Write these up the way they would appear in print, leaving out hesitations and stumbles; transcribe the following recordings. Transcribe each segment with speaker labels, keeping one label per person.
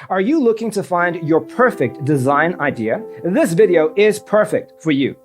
Speaker 1: Are you looking to find your perfect design idea? This video is perfect for you.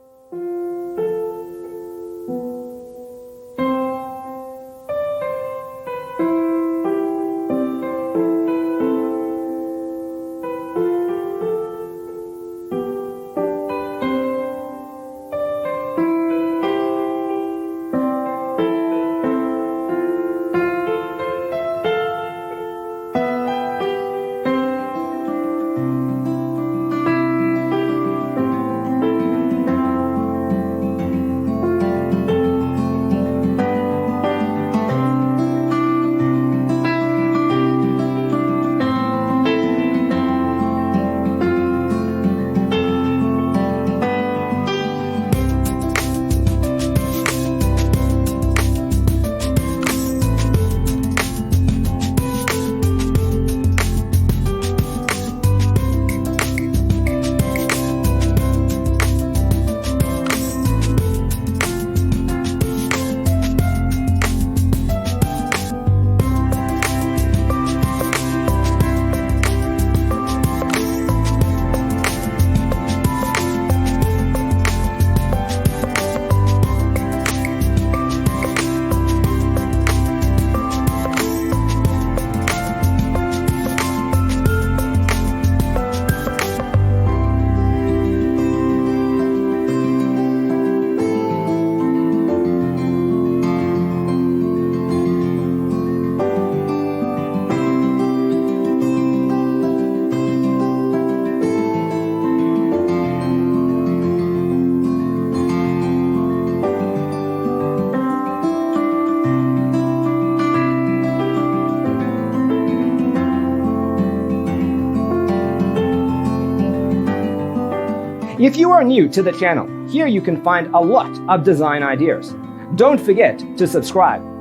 Speaker 1: If you are new to the channel, here you can find a lot of design ideas. Don't forget to subscribe.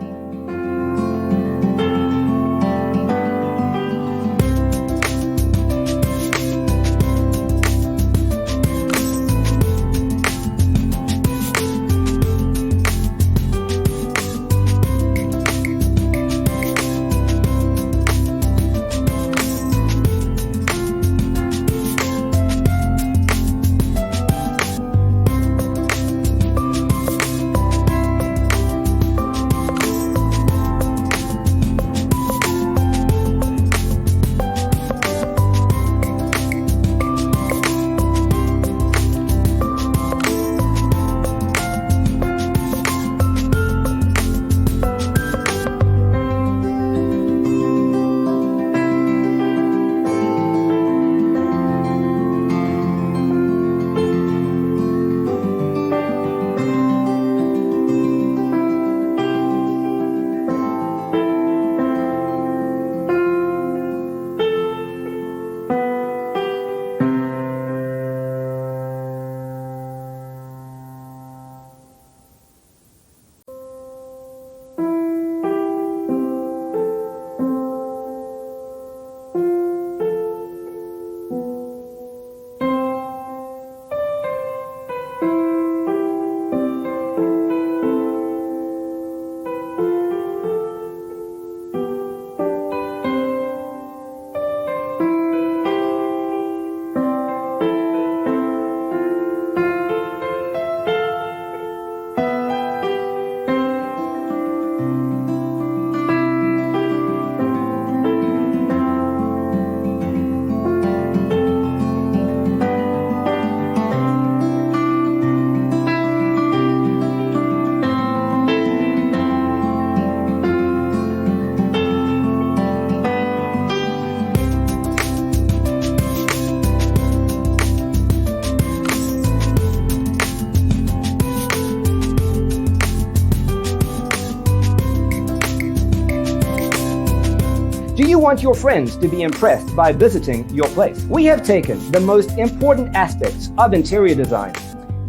Speaker 1: Do you want your friends to be impressed by visiting your place? We have taken the most important aspects of interior design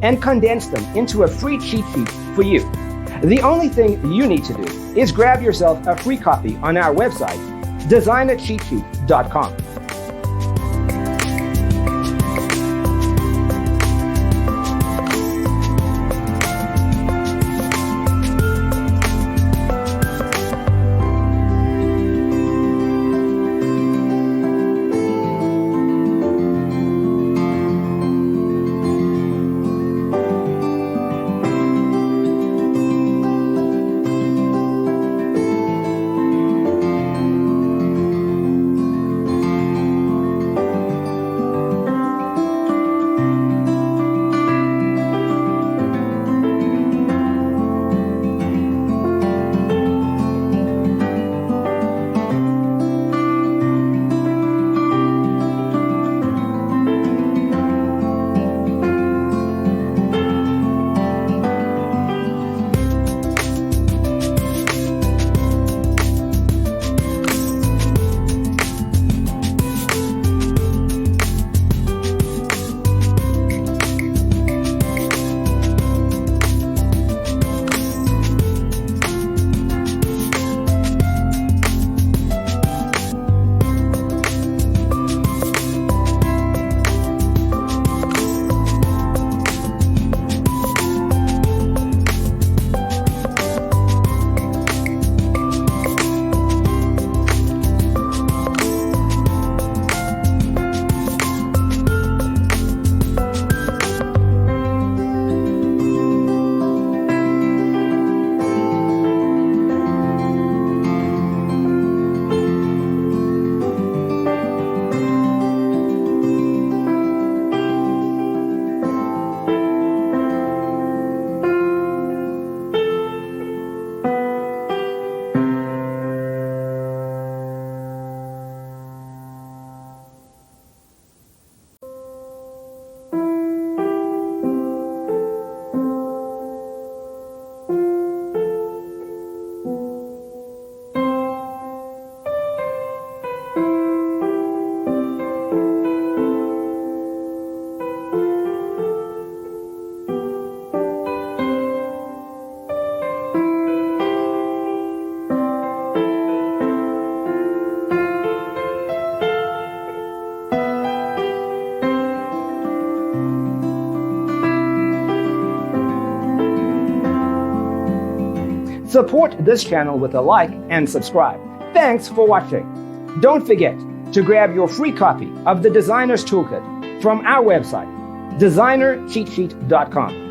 Speaker 1: and condensed them into a free cheat sheet for you. The only thing you need to do is grab yourself a free copy on our website, designercheatsheet.com. Support this channel with a like and subscribe. Thanks for watching. Don't forget to grab your free copy of the Designer's Toolkit from our website, designercheatsheet.com.